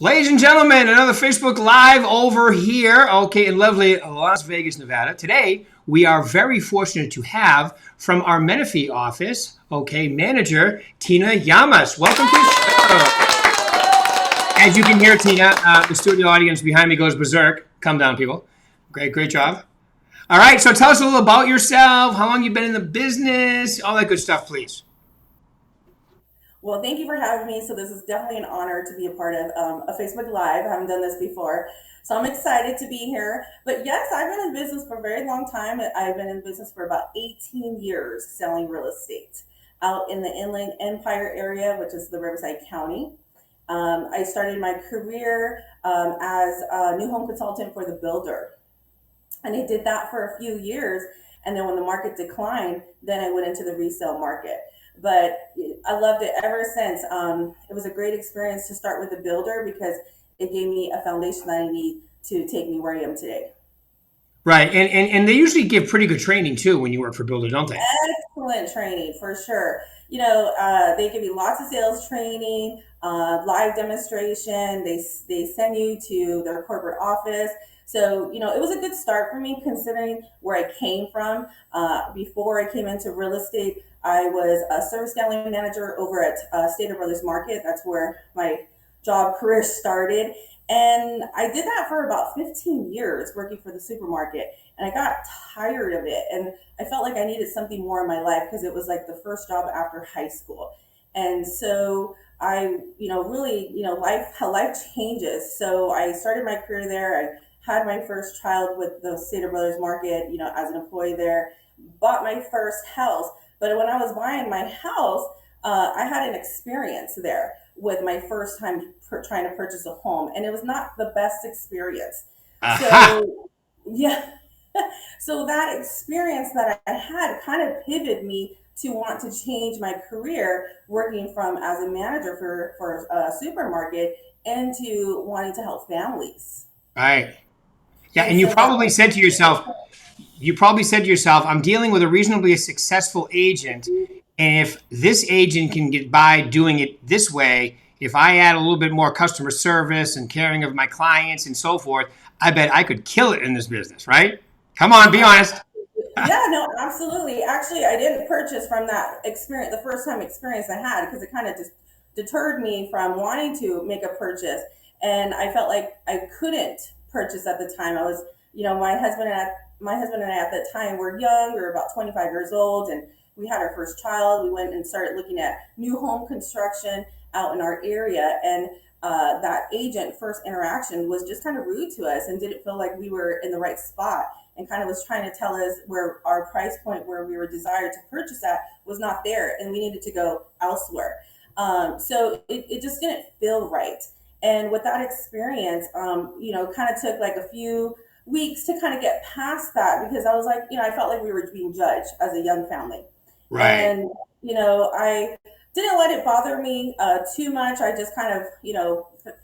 Ladies and gentlemen, another Facebook Live over here, okay, in lovely Las Vegas, Nevada. Today, we are very fortunate to have from our Menifee office, okay, manager Tina Yamas. Welcome to the show. As you can hear, Tina, the studio audience behind me goes berserk. Calm down, people. Great job. All right, so tell us a little about yourself, how long you've been in the business, all that good stuff, please. Well, thank you for having me. So this is definitely an honor to be a part of a Facebook Live. I haven't done this before. So I'm excited to be here. But yes, I've been in business for a very long time. I've been in business for about 18 years selling real estate out in the Inland Empire area, which is the Riverside County. I started my career as a new home consultant for the builder. And I did that for a few years. And then when the market declined, then I went into the resale market. But I loved it ever since. It was a great experience to start with the builder because it gave me a foundation that I need to take me where I am today. Right, and they usually give pretty good training too when you work for Builder, don't they? Excellent training for sure. They give you lots of sales training, live demonstration. They send you to their corporate office. So, it was a good start for me considering where I came from. Before I came into real estate, I was a service deli manager over at Stater Brothers Market. That's where my job career started. And I did that for about 15 years working for the supermarket. And I got tired of it. And I felt like I needed something more in my life because it was like the first job after high school. And so I, really, how life changes. So I started my career there. I had my first child with the Stater Brothers Market, as an employee there, bought my first house. But when I was buying my house, I had an experience there with my first time trying to purchase a home, and it was not the best experience. Aha! So, yeah, so that experience that I had kind of pivoted me to want to change my career working from as a manager for a supermarket into wanting to help families. Right. Yeah, And and you so that probably was said to yourself, I'm dealing with a reasonably successful agent, and if this agent can get by doing it this way, if I add a little bit more customer service and caring of my clients and so forth, I bet I could kill it in this business, right? Come on, be honest. Yeah, no, absolutely. Actually, I didn't purchase from that experience, the first time experience I had, because it kind of just deterred me from wanting to make a purchase. And I felt like I couldn't purchase at the time. I was, my husband and I at that time were young. We were about 25 years old, and we had our first child. We went and started looking at new home construction out in our area, and that agent first interaction was just kind of rude to us and didn't feel like we were in the right spot and kind of was trying to tell us where our price point where we were desired to purchase at was not there and we needed to go elsewhere. So it just didn't feel right. And with that experience, kind of took like a few weeks to kind of get past that because I was like, I felt like we were being judged as a young family. Right. And, I didn't let it bother me too much. I just kind of,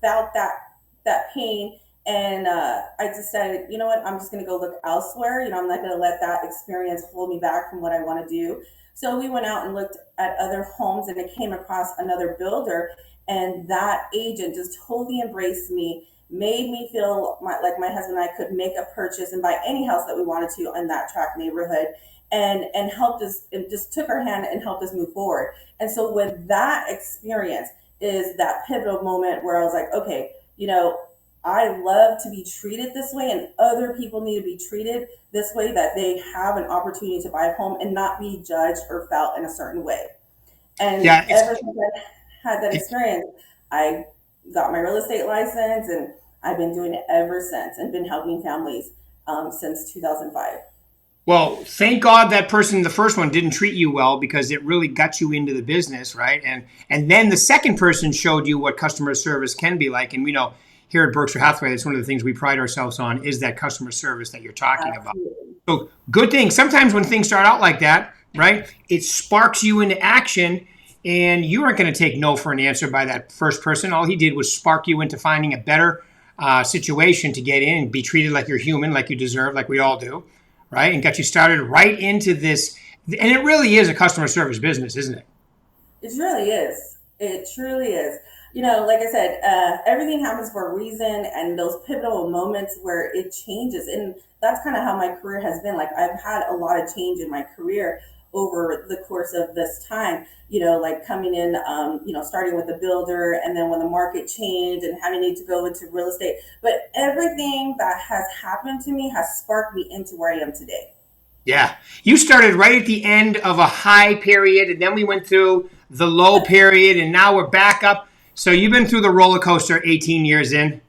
felt that pain. And I decided, you know what, I'm just going to go look elsewhere. I'm not going to let that experience hold me back from what I want to do. So we went out and looked at other homes and I came across another builder. And that agent just totally embraced me, made me feel like my husband and I could make a purchase and buy any house that we wanted to in that tract neighborhood and helped us and just took our hand and helped us move forward. And so with that experience is that pivotal moment where I was like, okay, I love to be treated this way and other people need to be treated this way that they have an opportunity to buy a home and not be judged or felt in a certain way. And Yeah, ever since I had that experience, I got my real estate license and I've been doing it ever since and been helping families since 2005. well, thank God that person, the first one, didn't treat you well because it really got you into the business, right? And then the second person showed you what customer service can be like. And we know here at Berkshire Hathaway, that's one of the things we pride ourselves on is that customer service that you're talking about. Absolutely. So good thing. Sometimes when things start out like that, right, it sparks you into action and you aren't going to take no for an answer by that first person. All he did was spark you into finding a better situation to get in and be treated like you're human, like you deserve, like we all do, right? And got you started right into this. And it really is a customer service business, isn't it? It really is. It truly is. Like I said, everything happens for a reason, and those pivotal moments where it changes. And that's kind of how my career has been. Like, I've had a lot of change in my career over the course of this time, like coming in, starting with a builder, and then when the market changed and having to go into real estate. But everything that has happened to me has sparked me into where I am today. Yeah. You started right at the end of a high period, and then we went through the low period, and now we're back up. So you've been through the roller coaster 18 years in.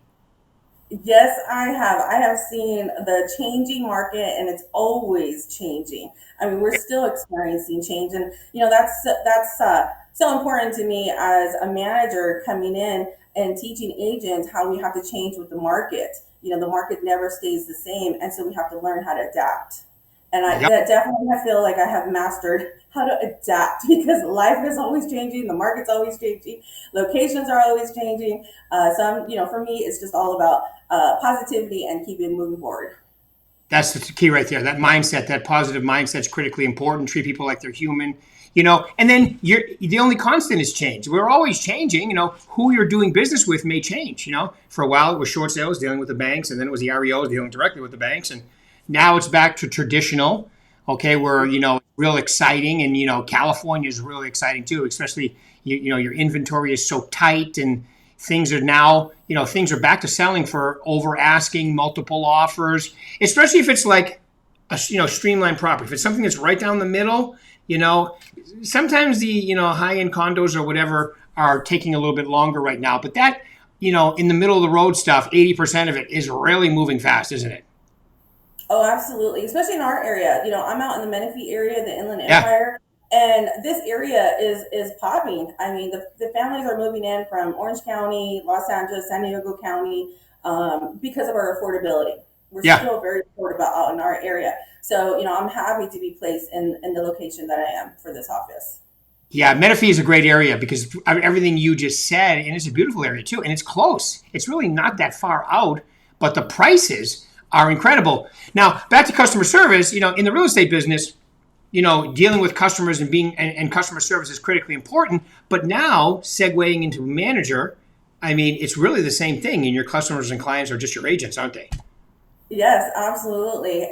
Yes, I have. I have seen the changing market, and it's always changing. I mean, we're still experiencing change, and that's so important to me as a manager coming in and teaching agents how we have to change with the market. The market never stays the same, and so we have to learn how to adapt. And I Yep. that definitely I feel like I have mastered how to adapt because life is always changing, the market's always changing, locations are always changing. For me, it's just all about positivity and keeping moving forward. That's the key right there. That mindset, that positive mindset is critically important. Treat people like they're human, and then the only constant is change. We're always changing, who you're doing business with may change, for a while it was short sales dealing with the banks, and then it was the REOs dealing directly with the banks. And now it's back to traditional, okay, where, real exciting. And, California is really exciting too, especially, your inventory is so tight, and things are now, things are back to selling for over asking, multiple offers, especially if it's like a, streamlined property. If it's something that's right down the middle, sometimes the, high end condos or whatever are taking a little bit longer right now. But that, in the middle of the road stuff, 80% of it is really moving fast, isn't it? Oh, absolutely. Especially in our area. I'm out in the Menifee area, the Inland Yeah. Empire, and this area is popping. I mean, the families are moving in from Orange County, Los Angeles, San Diego County, because of our affordability. We're Yeah. still very affordable out in our area. So, I'm happy to be placed in the location that I am for this office. Yeah, Menifee is a great area because of everything you just said, and it's a beautiful area too, and it's close. It's really not that far out, but the prices are incredible. Now, back to customer service. In the real estate business, dealing with customers and and customer service is critically important. But now, segueing into manager, I mean, it's really the same thing, and your customers and clients are just your agents, aren't they? Yes, absolutely.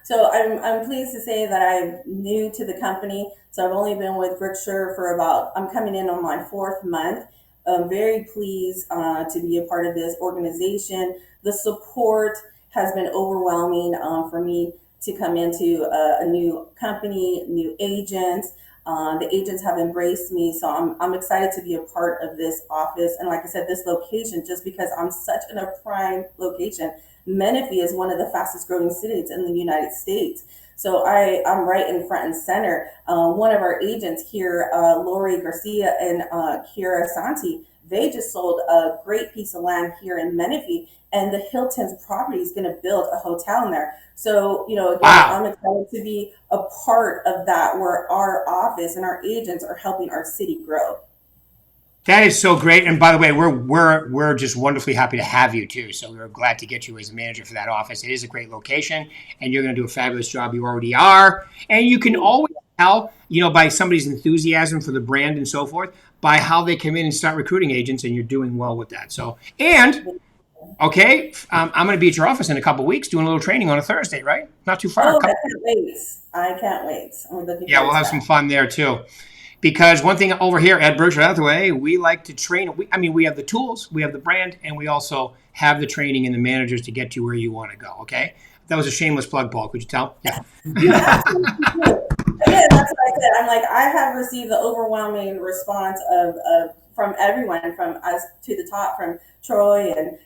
So I'm pleased to say that I'm new to the company. So I've only been with Berkshire for I'm coming in on my fourth month. I'm very pleased to be a part of this organization. The support has been overwhelming for me to come into a new company, new agents. The agents have embraced me, so I'm excited to be a part of this office. And like I said, this location, just because I'm such in a prime location, Menifee is one of the fastest growing cities in the United States. So I'm right in front and center. One of our agents here, Lori Garcia and Kira Santi, they just sold a great piece of land here in Menifee, and the Hilton's property is going to build a hotel in there. So, again, Wow. I'm excited to be a part of that where our office and our agents are helping our city grow. That is so great. And by the way, we're just wonderfully happy to have you too. So we're glad to get you as a manager for that office. It is a great location, and you're going to do a fabulous job. You already are, and you can always tell, by somebody's enthusiasm for the brand and so forth, by how they come in and start recruiting agents, and you're doing well with that. So, and okay, I'm going to be at your office in a couple of weeks doing a little training on a Thursday, right? Not too far. Oh, I can't wait. I can't wait. I'm looking Yeah, forward we'll to have that. some fun there too. Because one thing over here at Berkshire Hathaway, we like to train. We have the tools, we have the brand, and we also have the training and the managers to get you where you want to go. Okay, that was a shameless plug, Paul. Could you tell? Yeah. You absolutely do. Again, that's what I said. I'm like, I have received the overwhelming response of from everyone, from us to the top, from Troy and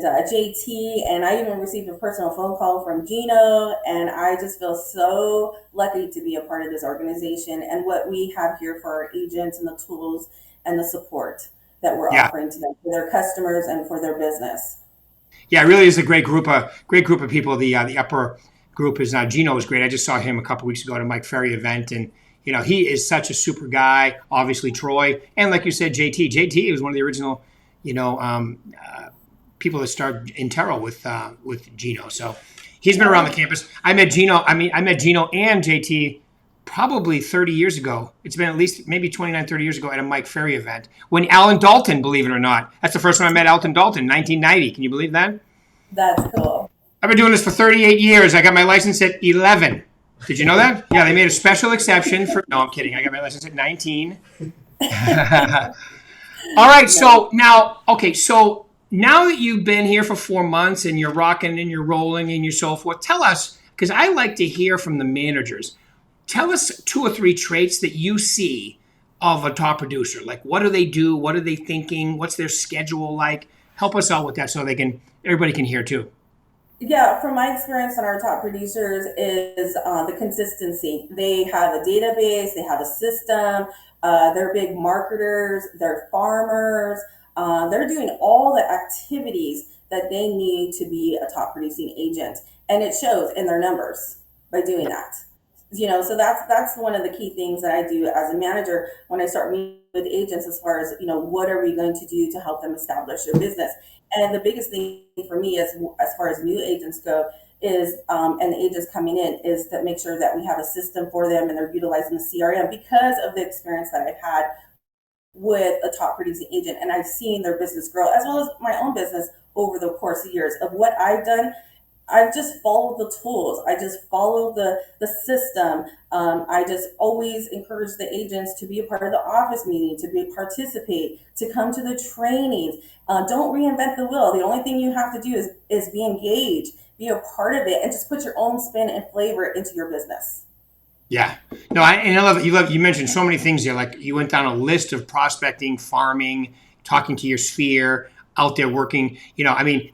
JT, and I even received a personal phone call from Gino, and I just feel so lucky to be a part of this organization and what we have here for our agents and the tools and the support that we're Yeah. offering to them for their customers and for their business. Yeah, it really is a great group of people. The upper group is Gino is great. I just saw him a couple weeks ago at a Mike Ferry event, and he is such a super guy. Obviously, Troy, and like you said, JT. JT was one of the original, you know, people that started Intero with Gino. So he's been around the campus. I met Gino. I met Gino and JT probably 30 years ago. It's been at least maybe 29, 30 years ago at a Mike Ferry event when Alan Dalton, believe it or not, that's the first time I met Alton Dalton, 1990. Can you believe that? That's cool. I've been doing this for 38 years. I got my license at 11. Did you know that? Yeah, they made a special exception for. No, I'm kidding. I got my license at 19. All right. So now, okay. So now that you've been here for 4 months and you're rocking and you're rolling and you're so forth, tell us, because I like to hear from the managers. Tell us two or three traits that you see of a top producer. Like, what do they do? What are they thinking? What's their schedule like? Help us out with that so everybody can hear too. Yeah, from my experience on our top producers is the consistency. They have a database, they have a system, they're big marketers, they're farmers, they're doing all the activities that they need to be a top producing agent. And it shows in their numbers by doing that. So that's one of the key things that I do as a manager when I start meeting with agents as far as, what are we going to do to help them establish their business. And the biggest thing for me is as far as new agents go is and the agents coming in is to make sure that we have a system for them and they're utilizing the CRM because of the experience that I've had with a top producing agent, and I've seen their business grow as well as my own business over the course of years of what I've done. I've just followed the tools. I just follow the system. I just always encourage the agents to be a part of the office meeting, to participate, to come to the trainings. Don't reinvent the wheel. The only thing you have to do is be engaged, be a part of it, and just put your own spin and flavor into your business. Yeah. No, I love it. You mentioned so many things there. Like you went down a list of prospecting, farming, talking to your sphere, out there working.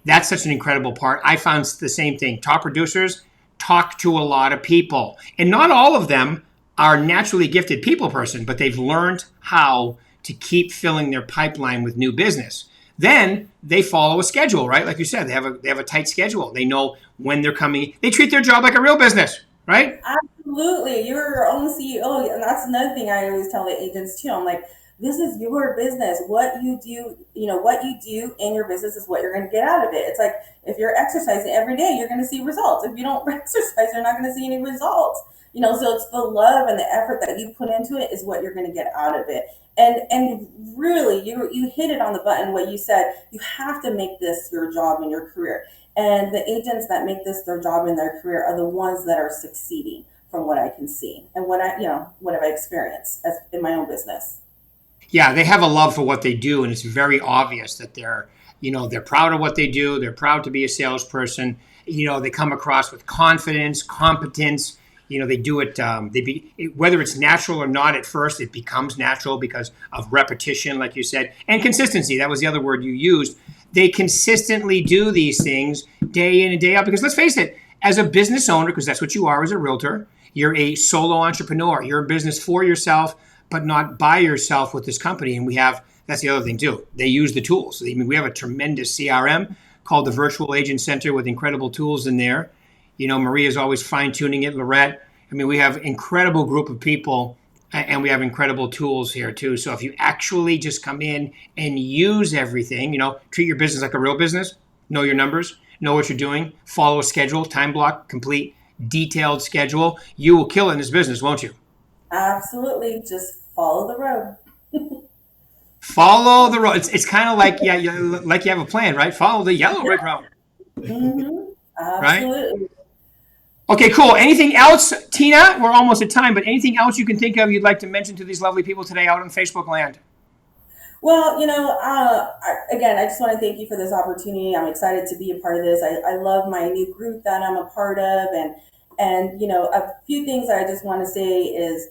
That's such an incredible part. I found the same thing. Top producers talk to a lot of people. And not all of them are naturally gifted people person, but they've learned how to keep filling their pipeline with new business. Then they follow a schedule, right? Like you said, they have a tight schedule. They know when they're coming. They treat their job like a real business, right? Absolutely. You're your own CEO. And that's another thing I always tell the agents too. I'm like, this is your business. What you do, what you do in your business is what you're going to get out of it. It's like if you're exercising every day, you're going to see results. If you don't exercise, you're not going to see any results. So it's the love and the effort that you put into it is what you're going to get out of it. And really, you hit it on the button. What you said, you have to make this your job and your career. And the agents that make this their job in their career are the ones that are succeeding, from what I can see and what have I experienced as in my own business. Yeah, they have a love for what they do, and it's very obvious that they're proud of what they do. They're proud to be a salesperson. They come across with confidence, competence. They do it. Whether it's natural or not at first, it becomes natural because of repetition, like you said, and consistency. That was the other word you used. They consistently do these things day in and day out because let's face it, as a business owner, because that's what you are as a realtor, you're a solo entrepreneur. You're in business for yourself, but not by yourself with this company. And that's the other thing too. They use the tools. We have a tremendous CRM called the Virtual Agent Center with incredible tools in there. Maria's always fine tuning it. Lorette. We have incredible group of people and we have incredible tools here too. So if you actually just come in and use everything, treat your business like a real business, know your numbers, know what you're doing, follow a schedule, time block, complete, detailed schedule, you will kill it in this business, won't you? Absolutely. Just follow the road. Follow the road. It's kind of like, like you have a plan, right? Follow the yellow brick road. Mm-hmm. Right? Absolutely. Okay, cool. Anything else, Tina? We're almost at time, but anything else you can think of you'd like to mention to these lovely people today out on Facebook land? Well, again, I just want to thank you for this opportunity. I'm excited to be a part of this. I love my new group that I'm a part of, and a few things that I just want to say is,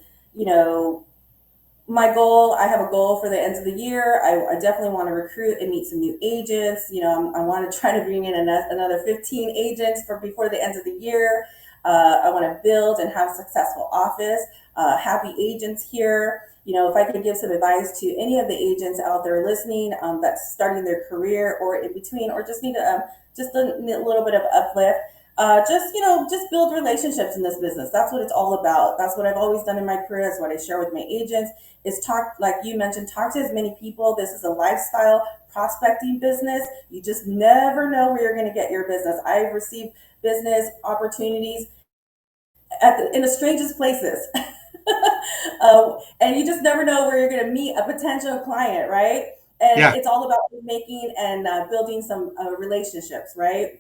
my goal. I have a goal for the end of the year. I definitely want to recruit and meet some new agents. I want to try to bring in another 15 agents for before the end of the year. I want to build and have a successful office. Happy agents here. If I could give some advice to any of the agents out there listening that's starting their career or in between, or just need just a little bit of uplift. Just build relationships in this business. That's what it's all about. That's what I've always done in my career. That's what I share with my agents is talk, like you mentioned, talk to as many people. This is a lifestyle prospecting business. You just never know where you're going to get your business. I've received business opportunities in the strangest places. And you just never know where you're going to meet a potential client, right? And Yeah. it's all about making and building some relationships, right?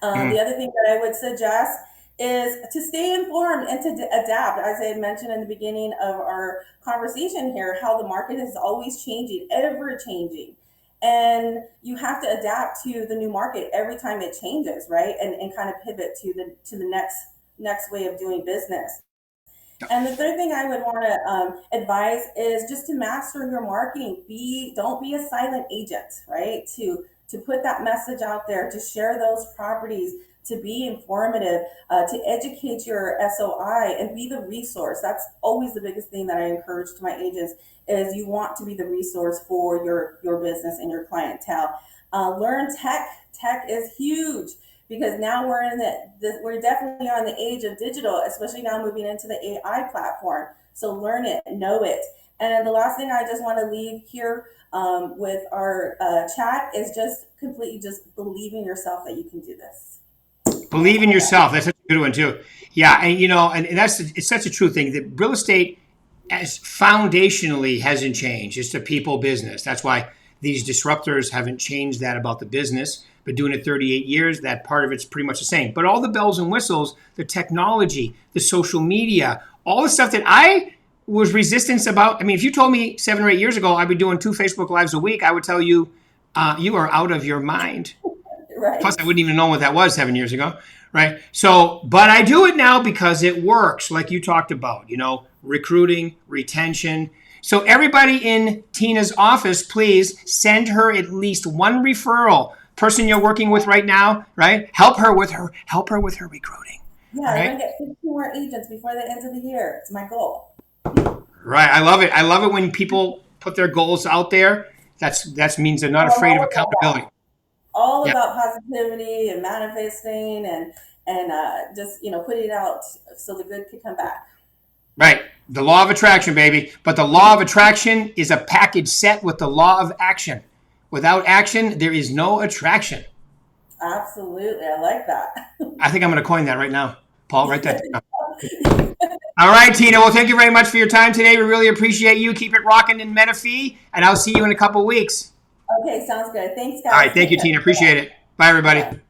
Mhm. The other thing that I would suggest is to stay informed and to adapt. As I mentioned in the beginning of our conversation here, how the market is always changing, ever changing. And you have to adapt to the new market every time it changes, right? And kind of pivot to the next way of doing business. And the third thing I would want to advise is just to master your marketing. Don't be a silent agent, right? To put that message out there, to share those properties, to be informative, to educate your SOI, and be the resource. That's always the biggest thing that I encourage to my agents is you want to be the resource for your business and your clientele. Learn tech. Tech is huge because now we're in we're definitely on the age of digital, especially now moving into the AI platform. So learn it, know it. And the last thing I just want to leave here with our chat is just completely just believe in yourself that you can do this. And that's Believe in all I got. yourself. That's such a good one too. Yeah, and and that's it's such a true thing that real estate as foundationally hasn't changed. It's a people business. That's why these disruptors haven't changed that about the business. Been doing it 38 years. That part of it's pretty much the same. But all the bells and whistles, the technology, the social media, all the stuff that I was resistance about. I mean, if you told me 7 or 8 years ago I'd be doing 2 Facebook Lives a week, I would tell you, you are out of your mind. Plus, Right. I wouldn't even know what that was 7 years ago, right? So, but I do it now because it works, like you talked about, recruiting, retention. So, everybody in Tina's office, please send her at least one referral. Person you're working with right now, right? Help her with her recruiting. Yeah, All I right. want to get 15 more agents before the end of the year. It's my goal. Right. I love it. I love it when people put their goals out there. That means they're not Oh, I'm afraid of all about that. accountability. All Yeah. about positivity and manifesting and just putting it out so the good could come back. Right. The law of attraction, baby. But the law of attraction is a package set with the law of action. Without action, there is no attraction. Absolutely, I like that. I think I'm going to coin that right now. Paul, write that down. All right, Tina. Well, thank you very much for your time today. We really appreciate you. Keep it rocking in Menifee, and I'll see you in a couple weeks. Okay, sounds good. Thanks, All guys. right. Thank Take you, care. Tina. Appreciate it. Bye, everybody. Bye.